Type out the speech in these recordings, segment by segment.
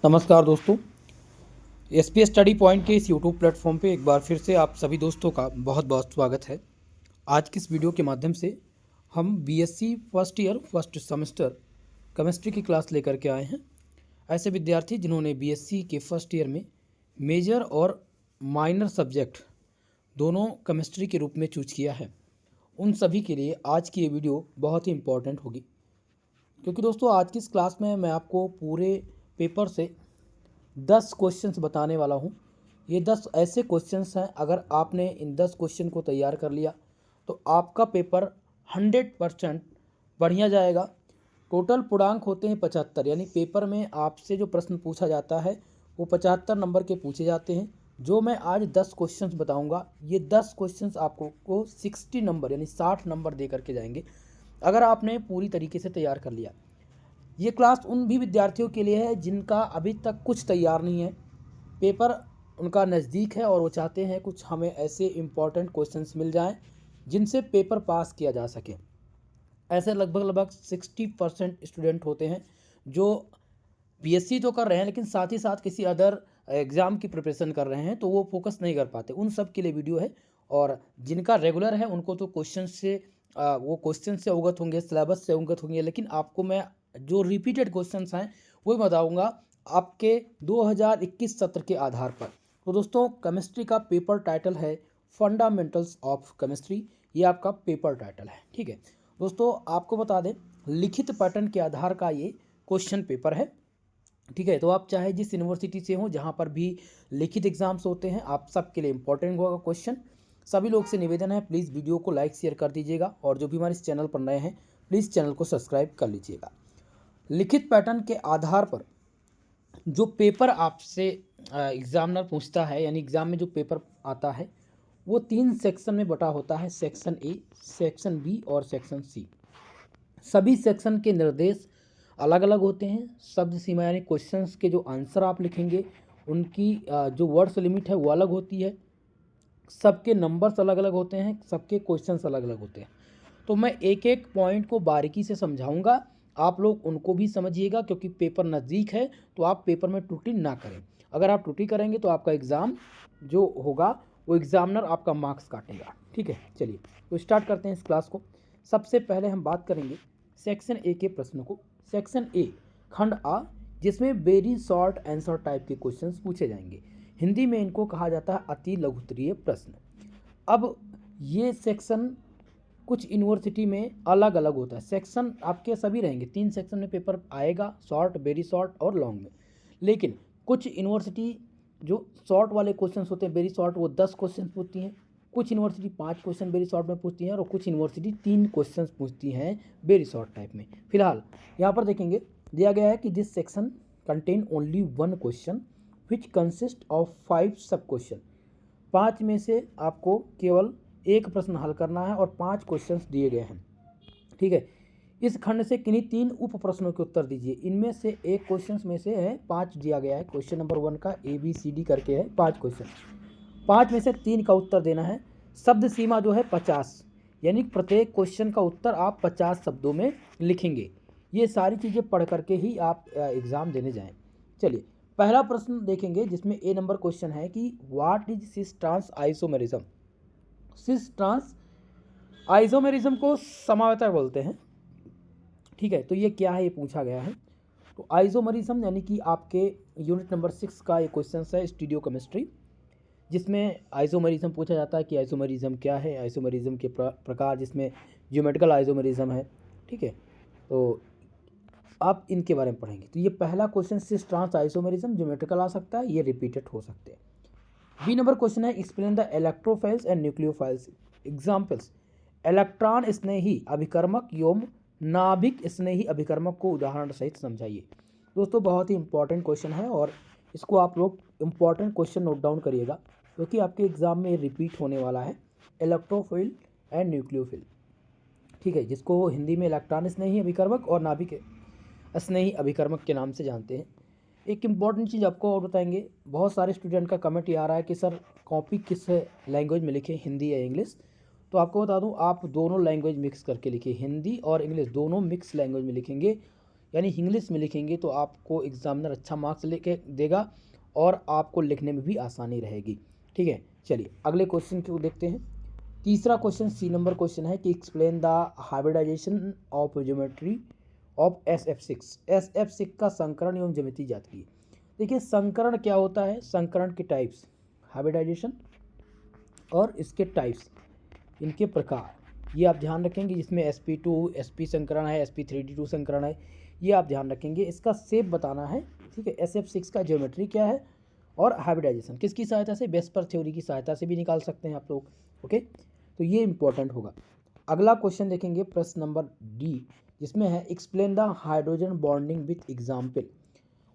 नमस्कार दोस्तों। S study point के इस यूट्यूब प्लेटफॉर्म पे एक बार फिर से आप सभी दोस्तों का बहुत बहुत स्वागत है। आज की इस वीडियो के माध्यम से हम BSc first year first semester chemistry की क्लास लेकर के आए हैं। ऐसे विद्यार्थी जिन्होंने बीएससी के फर्स्ट ईयर में मेजर और माइनर सब्जेक्ट दोनों केमिस्ट्री के रूप में चूज किया है, उन सभी के लिए आज की ये वीडियो बहुत ही इम्पोर्टेंट होगी। क्योंकि दोस्तों आज की इस क्लास में मैं आपको पूरे पेपर से 10 क्वेश्चंस बताने वाला हूँ। ये 10 ऐसे क्वेश्चंस हैं, अगर आपने इन 10 क्वेश्चन को तैयार कर लिया तो आपका पेपर 100% बढ़िया जाएगा। टोटल पूर्णांक होते हैं 75, यानी पेपर में आपसे जो प्रश्न पूछा जाता है वो 75 नंबर के पूछे जाते हैं। जो मैं आज 10 क्वेश्चंस बताऊंगा, ये 10 क्वेश्चंस आपको 60 नंबर यानी 60 नंबर दे करके जाएंगे, अगर आपने पूरी तरीके से तैयार कर लिया। ये क्लास उन भी विद्यार्थियों के लिए है जिनका अभी तक कुछ तैयार नहीं है, पेपर उनका नज़दीक है और वो चाहते हैं कुछ हमें ऐसे इम्पॉर्टेंट क्वेश्चंस मिल जाएं जिनसे पेपर पास किया जा सके। ऐसे लगभग 60% स्टूडेंट होते हैं जो बीएससी तो कर रहे हैं लेकिन साथ ही साथ किसी अदर एग्ज़ाम की प्रिपरेशन कर रहे हैं, तो वो फोकस नहीं कर पाते। उन सब के लिए वीडियो है। और जिनका रेगुलर है उनको तो वो क्वेश्चन से अवगत होंगे, सिलेबस से अवगत होंगे, लेकिन आपको मैं जो रिपीटेड क्वेश्चंस हैं वो बताऊंगा आपके 2021 सत्र के आधार पर। तो दोस्तों, केमिस्ट्री का पेपर टाइटल है फंडामेंटल्स ऑफ केमिस्ट्री। ये आपका पेपर टाइटल है, ठीक है दोस्तों। आपको बता दें, लिखित पैटर्न के आधार का ये क्वेश्चन पेपर है, ठीक है। तो आप चाहे जिस यूनिवर्सिटी से हो, जहाँ पर भी लिखित एग्जाम्स होते हैं, आप सबके लिए इंपॉर्टेंट होगा क्वेश्चन। सभी लोग से निवेदन है, प्लीज़ वीडियो को लाइक शेयर कर दीजिएगा, और जो भी हमारे इस चैनल पर नए हैं प्लीज़ चैनल को सब्सक्राइब कर लीजिएगा। लिखित पैटर्न के आधार पर जो पेपर आपसे एग्जामिनर पूछता है, यानी एग्ज़ाम में जो पेपर आता है वो 3 सेक्शन में बटा होता है, सेक्शन ए, सेक्शन बी और सेक्शन सी। सभी सेक्शन के निर्देश अलग अलग होते हैं। शब्द सीमा यानी क्वेश्चंस के जो आंसर आप लिखेंगे उनकी जो वर्ड्स लिमिट है वो अलग होती है। सबके नंबर्स अलग अलग होते हैं, सबके क्वेश्चंस अलग अलग होते हैं। तो मैं एक एक पॉइंट को बारीकी से समझाऊंगा, आप लोग उनको भी समझिएगा, क्योंकि पेपर नज़दीक है तो आप पेपर में त्रुटि ना करें। अगर आप त्रुटि करेंगे तो आपका एग्ज़ाम जो होगा वो एग्जामिनर आपका मार्क्स काटेगा, ठीक है। चलिए तो स्टार्ट करते हैं इस क्लास को। सबसे पहले हम बात करेंगे सेक्शन ए के प्रश्न को। सेक्शन ए खंड आ, जिसमें वेरी शॉर्ट आंसर टाइप के क्वेश्चंस पूछे जाएंगे। हिंदी में इनको कहा जाता है अति लघुत्तरीय प्रश्न। अब ये सेक्शन कुछ यूनिवर्सिटी में अलग अलग होता है। सेक्शन आपके सभी रहेंगे, 3 सेक्शन में पेपर आएगा, शॉर्ट, वेरी शॉर्ट और लॉन्ग में। लेकिन कुछ यूनिवर्सिटी जो शॉर्ट वाले क्वेश्चन होते हैं, वेरी शॉर्ट, वो 10 क्वेश्चन पूछती हैं। कुछ यूनिवर्सिटी 5 क्वेश्चन वेरी शॉर्ट में पूछती हैं, और कुछ यूनिवर्सिटी 3 क्वेश्चन पूछती हैं वेरी शॉर्ट टाइप में। फिलहाल यहाँ पर देखेंगे, दिया गया है कि this section contain only 1 question which consist of 5 सब क्वेश्चन। 5 में से आपको केवल एक प्रश्न हल करना है और 5 क्वेश्चंस दिए गए हैं, ठीक है। इस खंड से किन्हीं 3 उप प्रश्नों के उत्तर दीजिए। इनमें से एक क्वेश्चंस में से है 5 दिया गया है, क्वेश्चन नंबर 1 का ABCD करके है 5 क्वेश्चन। 5 में से 3 का उत्तर देना है। शब्द सीमा जो है 50, यानी प्रत्येक क्वेश्चन का उत्तर आप 50 शब्दों में लिखेंगे। ये सारी चीज़ें पढ़ करके ही आप एग्ज़ाम देने जाएं। चलिए पहला प्रश्न देखेंगे, जिसमें ए नंबर क्वेश्चन है कि what is cis trans isomerism. Cis trans isomerism को समावयव बोलते हैं, ठीक है। तो ये क्या है, ये पूछा गया है। तो आइसोमेरिज्म यानी कि आपके यूनिट नंबर 6 का ये क्वेश्चन है, स्टीरियो केमिस्ट्री, जिसमें आइसोमेरिज्म पूछा जाता है कि आइसोमेरिज्म क्या है, आइसोमेरिज्म के प्रकार, जिसमें ज्योमेट्रिकल आइसोमेरिज्म है, ठीक है। तो आप इनके बारे में पढ़ेंगे। तो ये पहला question, cis trans isomerism, geometrical आ सकता है, ये रिपीटेड हो सकते हैं। बी नंबर क्वेश्चन है explain the electrophiles and nucleophiles examples. Electron स्नेही अभिकर्मक एवं नाभिक स्नेही अभिकर्मक को उदाहरण सहित समझाइए। दोस्तों बहुत ही इंपॉर्टेंट क्वेश्चन है, और इसको आप लोग इंपॉर्टेंट क्वेश्चन नोट डाउन करिएगा, क्योंकि आपके एग्जाम में रिपीट होने वाला है। इलेक्ट्रोफिल एंड न्यूक्लियोफिल, ठीक है, जिसको हिंदी में इलेक्ट्रॉन स्नेही अभिकर्मक और नाभिक स्नेही अभिकर्मक के नाम से जानते हैं। एक इम्पॉर्टेंट चीज़ आपको और बताएंगे, बहुत सारे स्टूडेंट का कमेंट ये आ रहा है कि सर कॉपी किस लैंग्वेज में लिखें, हिंदी या इंग्लिश। तो आपको बता दूं, आप दोनों लैंग्वेज मिक्स करके लिखिए, हिंदी और इंग्लिश दोनों मिक्स लैंग्वेज में लिखेंगे। यानी इंग्लिश में लिखेंगे तो आपको एग्जामिनर अच्छा मार्क्स लेके देगा और आपको लिखने में भी आसानी रहेगी। ठीक है, चलिए अगले क्वेश्चन को देखते हैं। तीसरा क्वेश्चन सी नंबर क्वेश्चन है कि explain the hybridization of geometry of SF6। SF6 का संकरण एवं ज्यामिति ज्ञात कीजिए। देखिए संकरण क्या होता है, संकरण के टाइप्स, हाइब्रिडाइजेशन और इसके टाइप्स, इनके प्रकार, ये आप ध्यान रखेंगे। जिसमें SP2 SP संकरण है, SP3D2 संकरण है, ये आप ध्यान रखेंगे। इसका शेप बताना है। ठीक है, SF6 का ज्योमेट्री क्या है और हाइब्रिडाइजेशन किसकी सहायता से, वेस्पर थ्योरी की सहायता से भी निकाल सकते हैं आप लोग। ओके, तो ये इंपॉर्टेंट होगा। अगला क्वेश्चन देखेंगे प्रश्न नंबर डी, जिसमें है explain the hydrogen bonding with example.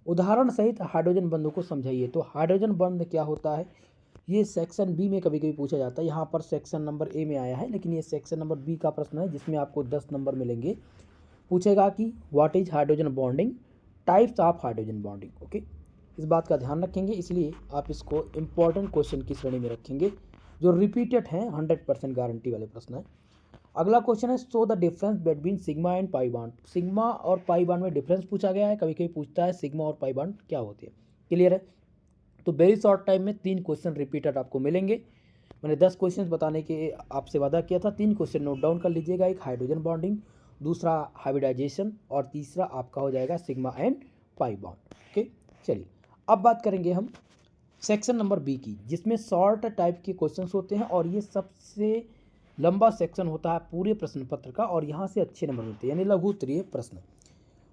उदाहरण सहित हाइड्रोजन बंधों को समझाइए। तो हाइड्रोजन बंध क्या होता है, ये सेक्शन बी में कभी कभी पूछा जाता है। यहाँ पर सेक्शन नंबर ए में आया है, लेकिन ये सेक्शन नंबर बी का प्रश्न है, जिसमें आपको 10 नंबर मिलेंगे। पूछेगा कि what is hydrogen bonding, types of hydrogen bonding. Okay, इस बात का ध्यान रखेंगे, इसलिए आप इसको इंपॉर्टेंट क्वेश्चन की श्रेणी में रखेंगे, जो रिपीटेड हैं, 100% गारंटी वाले प्रश्न है। अगला क्वेश्चन है so the difference between sigma and pi bond. Sigma और पाई बॉन्ड में डिफरेंस पूछा गया है, कभी कभी पूछता है सिग्मा और पाई बॉन्ड क्या होती है। क्लियर है, तो वेरी शॉर्ट टाइम में 3 क्वेश्चन रिपीटेड आपको मिलेंगे। मैंने 10 क्वेश्चन बताने के आपसे वादा किया था, 3 क्वेश्चन नोट डाउन कर लीजिएगा। एक हाइड्रोजन बॉन्डिंग, दूसरा हाइब्रिडाइजेशन और तीसरा आपका हो जाएगा sigma and pi bond. Okay, चलिए अब बात करेंगे हम सेक्शन नंबर बी की, जिसमें शॉर्ट टाइप के क्वेश्चन होते हैं और ये सबसे लंबा सेक्शन होता है पूरे प्रश्न पत्र का, और यहाँ से अच्छे नंबर मिलते हैं, यानी लघु उत्तरीय प्रश्न।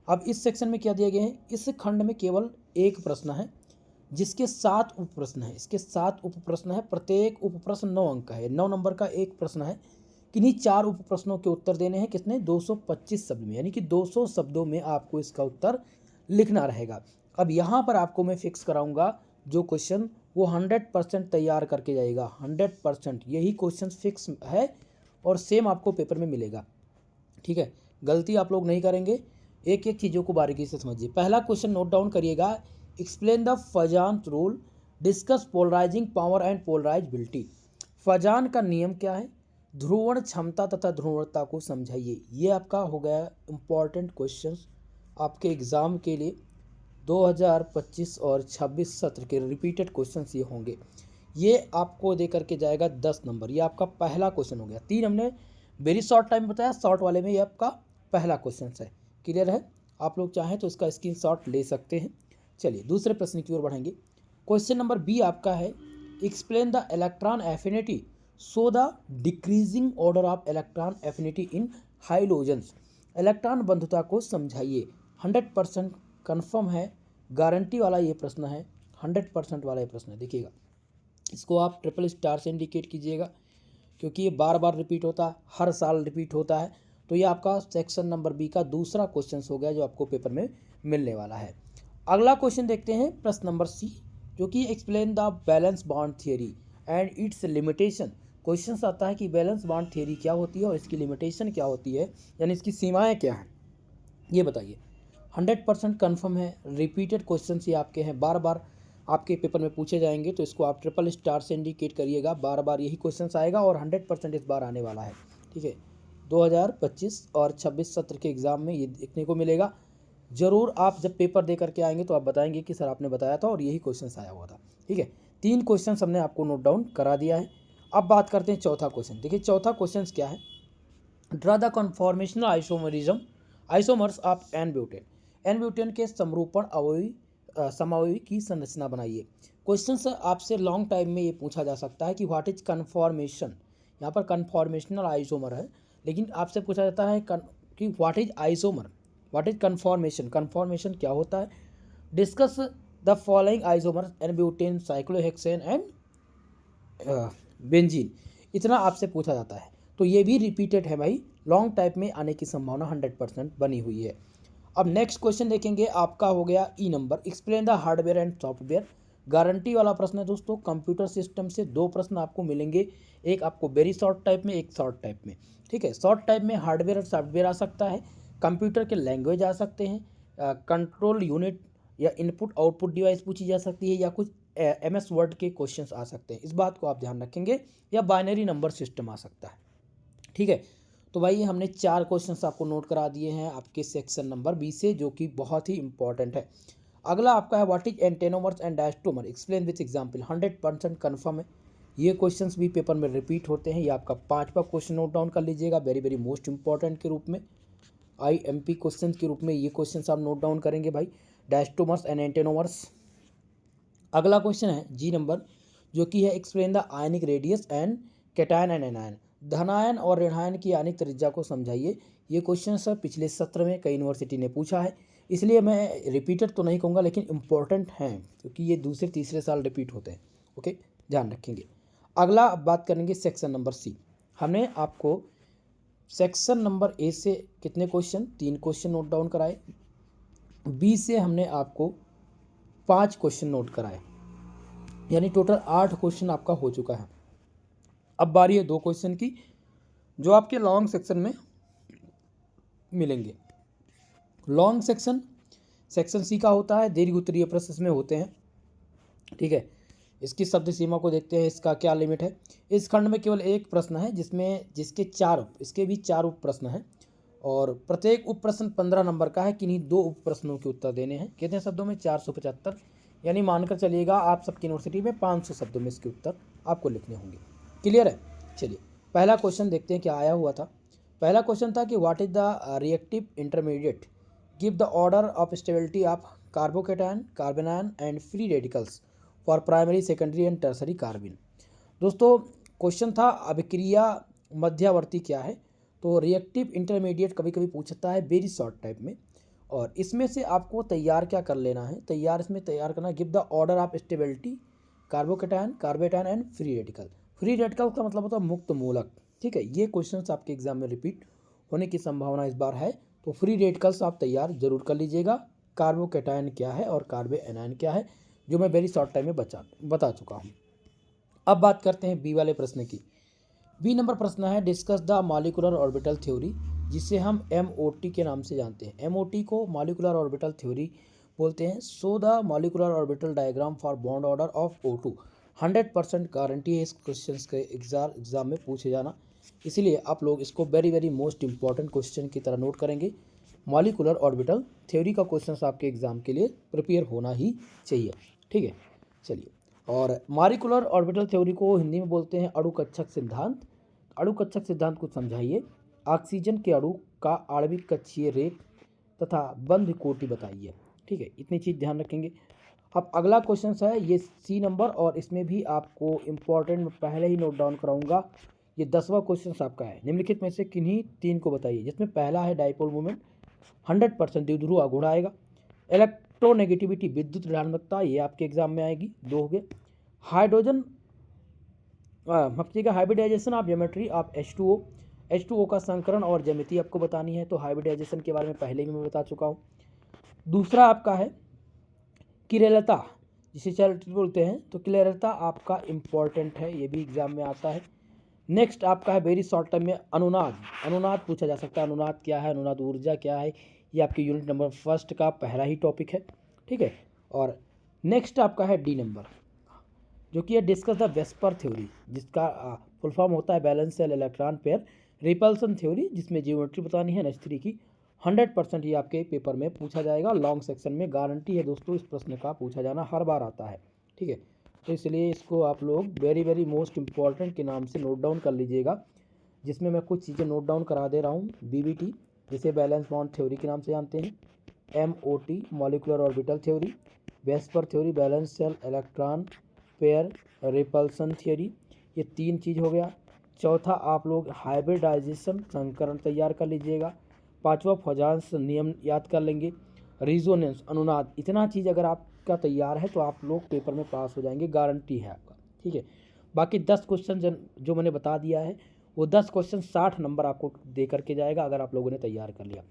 अब इस सेक्शन में क्या दिए गए हैं, इस खंड में केवल एक प्रश्न है, जिसके 7 उप प्रश्न है। इसके 7 उप प्रश्न है, प्रत्येक उप प्रश्न 9 अंक का है। 9 नंबर का एक प्रश्न है। किन्हीं 4 उप प्रश्नों के उत्तर देने हैं, किसने, 225 शब्द में, यानी कि 200 शब्दों में आपको इसका उत्तर लिखना रहेगा। अब यहाँ पर आपको मैं फिक्स कराऊंगा जो क्वेश्चन, वो 100% तैयार करके जाएगा। 100% यही क्वेश्चन फिक्स है और सेम आपको पेपर में मिलेगा। ठीक है, गलती आप लोग नहीं करेंगे, एक एक चीज़ों को बारीकी से समझिए। पहला क्वेश्चन नोट डाउन करिएगा, explain the Fajans rule, discuss polarising power and polarisability. Fajans का नियम क्या है, ध्रुवण क्षमता तथा ध्रुवणता को समझाइए। ये आपका हो गया इंपॉर्टेंट क्वेश्चन आपके एग्ज़ाम के लिए। 2025 और 26 सत्र के रिपीटेड क्वेश्चन ये होंगे। ये आपको दे करके जाएगा 10 नंबर। ये आपका पहला क्वेश्चन हो गया। 3 हमने वेरी शॉर्ट टाइम बताया, शॉर्ट वाले में ये आपका पहला क्वेश्चन है। क्लियर है, आप लोग चाहें तो इसका स्क्रीनशॉट ले सकते हैं। चलिए दूसरे प्रश्न की ओर बढ़ेंगे। क्वेश्चन नंबर बी आपका है explain the electron affinity, so the decreasing order of electron affinity in hydrogens. Electron बंधुता को समझाइए। 100% कन्फर्म है, गारंटी वाला ये प्रश्न है, 100% वाला ये प्रश्न है। देखिएगा, इसको आप ट्रिपल स्टार से इंडिकेट कीजिएगा, क्योंकि ये बार बार रिपीट होता है, हर साल रिपीट होता है। तो ये आपका सेक्शन नंबर बी का दूसरा क्वेश्चन हो गया, जो आपको पेपर में मिलने वाला है। अगला क्वेश्चन देखते हैं, प्रश्न नंबर सी, जो कि explain the valence bond theory and it's limitation. Question आता है कि बैलेंस बॉन्ड थियरी क्या होती है और इसकी लिमिटेशन क्या होती है, यानी इसकी सीमाएं क्या हैं, ये बताइए। 100% कन्फर्म है, रिपीटेड क्वेश्चन ये आपके हैं, बार बार आपके पेपर में पूछे जाएंगे, तो इसको आप ट्रिपल स्टार से इंडिकेट करिएगा। बार बार यही क्वेश्चन आएगा और 100% इस बार आने वाला है। ठीक है, 2025 और 26 सत्र के एग्ज़ाम में ये देखने को मिलेगा। ज़रूर आप जब पेपर दे करके आएंगे तो आप बताएंगे कि सर आपने बताया था और यही क्वेश्चन आया हुआ था। ठीक है, 3 क्वेश्चन हमने आपको नोट डाउन करा दिया है। अब बात करते हैं चौथा क्वेश्चन। देखिए चौथा क्वेश्चन क्या है, draw the conformational isomerism isomers of n butane. N butane के समरूपण समावयवी की संरचना बनाइए। क्वेश्चन आपसे लॉन्ग टाइम में ये पूछा जा सकता है कि व्हाट इज कन्फॉर्मेशन। यहाँ पर कन्फॉर्मेशनल आइसोमर है, लेकिन आपसे पूछा जाता है कि what is isomer, what is conformation, conformation क्या होता है। Discuss the following isomer n butane, cyclohexane and benzene. इतना आपसे पूछा जाता है, तो ये भी रिपीटेड है भाई, लॉन्ग टाइप में आने की संभावना 100% बनी हुई है। अब नेक्स्ट क्वेश्चन देखेंगे, आपका हो गया E number, explain the hardware and software. Guarantee वाला प्रश्न है दोस्तों। कंप्यूटर सिस्टम से 2 प्रश्न आपको मिलेंगे, एक आपको वेरी शॉर्ट टाइप में, एक शॉर्ट टाइप में। ठीक है, शॉर्ट टाइप में हार्डवेयर और सॉफ्टवेयर आ सकता है, कंप्यूटर के लैंग्वेज आ सकते हैं, कंट्रोल यूनिट या इनपुट आउटपुट डिवाइस पूछी जा सकती है, या कुछ MS वर्ड के क्वेश्चंस आ सकते हैं। इस बात को आप ध्यान रखेंगे, या बाइनरी नंबर सिस्टम आ सकता है। ठीक है, तो भाई हमने 4 क्वेश्चंस आपको नोट करा दिए हैं आपके सेक्शन नंबर बी से, जो कि बहुत ही इंपॉर्टेंट है। अगला आपका है what is enantiomers and diastereomer, explain with example. 100% confirm है, ये क्वेश्चंस भी पेपर में रिपीट होते हैं। ये आपका 5वां क्वेश्चन नोट डाउन कर लीजिएगा, वेरी वेरी मोस्ट इंपॉर्टेंट के रूप में, IMP क्वेश्चन के रूप में ये क्वेश्चन आप नोट डाउन करेंगे भाई, डायस्टोमर्स एंड एंटेनोमर्स। अगला क्वेश्चन है जी नंबर, जो कि है explain the ionic radius and cation and anion, धनायन और ऋणायन की आयनिक त्रिज्या को समझाइए। ये क्वेश्चन सर पिछले सत्र में कई यूनिवर्सिटी ने पूछा है, इसलिए मैं रिपीटेड तो नहीं कहूँगा, लेकिन इंपॉर्टेंट हैं क्योंकि ये दूसरे तीसरे साल रिपीट होते हैं। ओके, ध्यान रखेंगे। अगला अब बात करेंगे सेक्शन नंबर सी। हमने आपको सेक्शन नंबर ए से कितने क्वेश्चन, 3 क्वेश्चन नोट डाउन कराए। बी से हमने आपको 5 क्वेश्चन नोट कराए, यानी टोटल 8 क्वेश्चन आपका हो चुका है। अब बारी है 2 क्वेश्चन की, जो आपके लॉन्ग सेक्शन में मिलेंगे। लॉन्ग सेक्शन सी का होता है, दीर्घ उत्तरीय प्रश्न इसमें होते हैं। ठीक है, इसकी शब्द सीमा को देखते हैं, इसका क्या लिमिट है। इस खंड में केवल एक प्रश्न है इसके भी 4 उप प्रश्न हैं, और प्रत्येक उप प्रश्न 15 नंबर का है। किन्हीं 2 उप प्रश्नों के उत्तर देने हैं। कितने शब्दों में? 475, यानी मानकर चलिएगा आप सबकी यूनिवर्सिटी में 500 शब्दों में इसके उत्तर आपको लिखने होंगे। क्लियर है? चलिए पहला क्वेश्चन देखते हैं क्या आया हुआ था। पहला क्वेश्चन था कि what is the reactive intermediate, give the order of stability of carbocation, carbanion and free radicals for primary, secondary and tertiary carbon. दोस्तों क्वेश्चन था अभिक्रिया मध्यावर्ती क्या है। तो रिएक्टिव इंटरमीडिएट कभी कभी पूछता है वेरी शॉर्ट टाइप में, और इसमें से आपको तैयार क्या कर लेना है, इसमें तैयार करना, give the order of stability carbocation, carbanion and free radical. Free radical का मतलब होता है मुक्त मूलक। ठीक है, ये क्वेश्चंस आपके एग्जाम में रिपीट होने की संभावना इस बार है, तो फ्री रेडिकल्स आप तैयार जरूर कर लीजिएगा। कार्बोकेटायन क्या है और कार्बे एनायन क्या है, जो मैं वेरी शॉर्ट टाइम में बता चुका हूँ। अब बात करते हैं बी वाले प्रश्न की। बी नंबर प्रश्न है discuss the molecular orbital theory, जिसे हम MOT के नाम से जानते हैं। MOT को मॉलिक्यूलर ऑर्बिटल थ्योरी बोलते हैं। So the molecular orbital diagram for bond order of O2। 100% guarantee है इस क्वेश्चन के एग्जाम में पूछे जाना, इसलिए आप लोग इसको very very most important question की तरह नोट करेंगे। मॉलिक्यूलर ऑर्बिटल थ्योरी का क्वेश्चन आपके एग्जाम के लिए प्रिपेयर होना ही चाहिए। ठीक है, चलिए। और मॉलिक्यूलर ऑर्बिटल थ्योरी को हिंदी में बोलते हैं अणुकक्षक सिद्धांत। अणुकक्षक सिद्धांत को समझाइए। ऑक्सीजन के अणु का आणविक कक्षीय रेख तथा बंध कोटि बताइए। ठीक है, इतनी चीज़ ध्यान रखेंगे। अब अगला क्वेश्चन है ये C नंबर, और इसमें भी आपको इम्पॉर्टेंट पहले ही नोट डाउन कराऊंगा। ये 10वां क्वेश्चन आपका है, निम्नलिखित में से किन्हीं 3 को बताइए, जिसमें पहला है डाइपोल मूवमेंट, 100% द्विध्रुव आघूर्ण आएगा। इलेक्ट्रोनेगेटिविटी, विद्युत ऋणात्मकता, ये आपके एग्जाम में आएगी, 2 हो गए। Hydrogen hybridization of geometry of H2O का संकरण और ज्यामिति आपको बतानी है, तो हाइब्रिडाइजेशन के बारे में पहले भी मैं बता चुका हूँ। दूसरा आपका है किरेलता, जिसे चैरिटी बोलते हैं, तो किरेलता आपका इम्पॉर्टेंट है, ये भी एग्जाम में आता है। नेक्स्ट आपका है वेरी शॉर्ट टाइम में अनुनाद पूछा जा सकता है। अनुनाद क्या है, अनुनाद ऊर्जा क्या है, ये आपके यूनिट नंबर 1 का पहला ही टॉपिक है। ठीक है, और नेक्स्ट आपका है D नंबर, जो कि है डिस्कस द वेस्पर थ्योरी, जिसका फुल फॉर्म होता है balance cell electron pair repulsion theory, जिसमें ज्योमेट्री बतानी है NH3 की। 100% ये आपके पेपर में पूछा जाएगा, लॉन्ग सेक्शन में गारंटी है दोस्तों, इस प्रश्न का पूछा जाना हर बार आता है। ठीक है, तो इसलिए इसको आप लोग वेरी वेरी मोस्ट इंपॉर्टेंट के नाम से नोट डाउन कर लीजिएगा, जिसमें मैं कुछ चीज़ें नोट डाउन करा दे रहा हूँ। BBT, जिसे बैलेंस बॉन्ड थ्योरी के नाम से जानते हैं। MOT molecular orbital theory, VSEPR theory balance cell electron pair repulsion theory, ये 3 चीज़ हो गया। चौथा आप लोग हाइब्रिडाइजेशन संकरण तैयार कर लीजिएगा। 5वां फॉजांस नियम याद कर लेंगे। रिजोनेंस अनुनाद, इतना चीज़ अगर आपका तैयार है तो आप लोग पेपर में पास हो जाएंगे, गारंटी है आपका। ठीक है, बाकी 10 क्वेश्चन जो मैंने बता दिया है, वो 10 क्वेश्चन 60 नंबर आपको दे करके जाएगा, अगर आप लोगों ने तैयार कर लिया।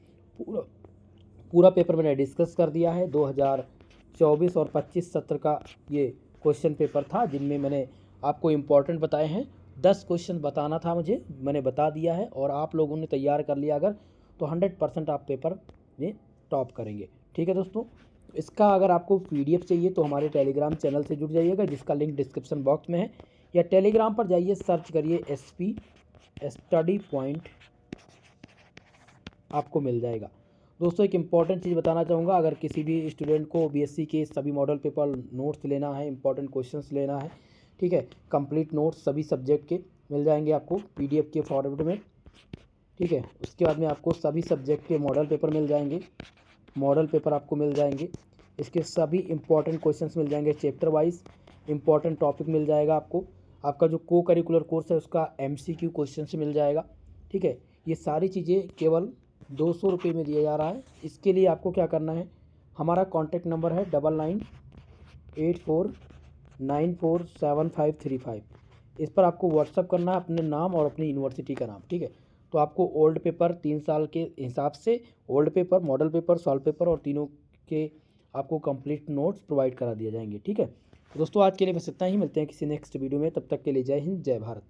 पूरा पेपर मैंने डिस्कस कर दिया है। 2024 और 25 सत्र का ये क्वेश्चन पेपर था, जिनमें मैंने आपको इम्पोर्टेंट बताए हैं। 10 क्वेश्चन बताना था मुझे, मैंने बता दिया है, और आप लोगों ने तैयार कर लिया अगर, तो 100% आप पेपर में टॉप करेंगे। ठीक है दोस्तों, इसका अगर आपको PDF चाहिए तो हमारे टेलीग्राम चैनल से जुड़ जाइएगा, जिसका लिंक डिस्क्रिप्शन बॉक्स में है, या टेलीग्राम पर जाइए, सर्च करिए SP स्टडी पॉइंट आपको मिल जाएगा। दोस्तों एक इम्पॉर्टेंट चीज़ बताना चाहूँगा, अगर किसी भी स्टूडेंट को बीएससी के सभी मॉडल पेपर नोट्स लेना है, इंपॉर्टेंट क्वेश्चंस लेना है, ठीक है, कंप्लीट नोट्स सभी सब्जेक्ट के मिल जाएंगे आपको पीडीएफ के फॉर्मेट में, ठीक है। उसके बाद में आपको सभी सब्जेक्ट के मॉडल पेपर मिल जाएंगे, मॉडल पेपर आपको मिल जाएंगे, इसके सभी इंपॉर्टेंट क्वेश्चंस मिल जाएंगे, चैप्टर वाइज इंपॉर्टेंट टॉपिक मिल जाएगा आपको, आपका जो को करिकुलर कोर्स है उसका एमसीक्यू क्वेश्चन से मिल जाएगा, ठीक है। ये सारी चीज़ें केवल 200 रुपये में दिया जा रहा है। इसके लिए आपको क्या करना है, हमारा कॉन्टैक्ट नंबर है 9984947535, इस पर आपको व्हाट्सअप करना है अपने नाम और अपनी यूनिवर्सिटी का नाम, ठीक है। तो आपको ओल्ड पेपर 3 साल के हिसाब से old paper, model paper, solve paper और तीनों के आपको कंप्लीट नोट्स प्रोवाइड करा दिए जाएंगे, ठीक है। दोस्तों आज के लिए बस इतना ही, मिलते हैं किसी नेक्स्ट वीडियो में, तब तक के लिए जय हिंद जय भारत।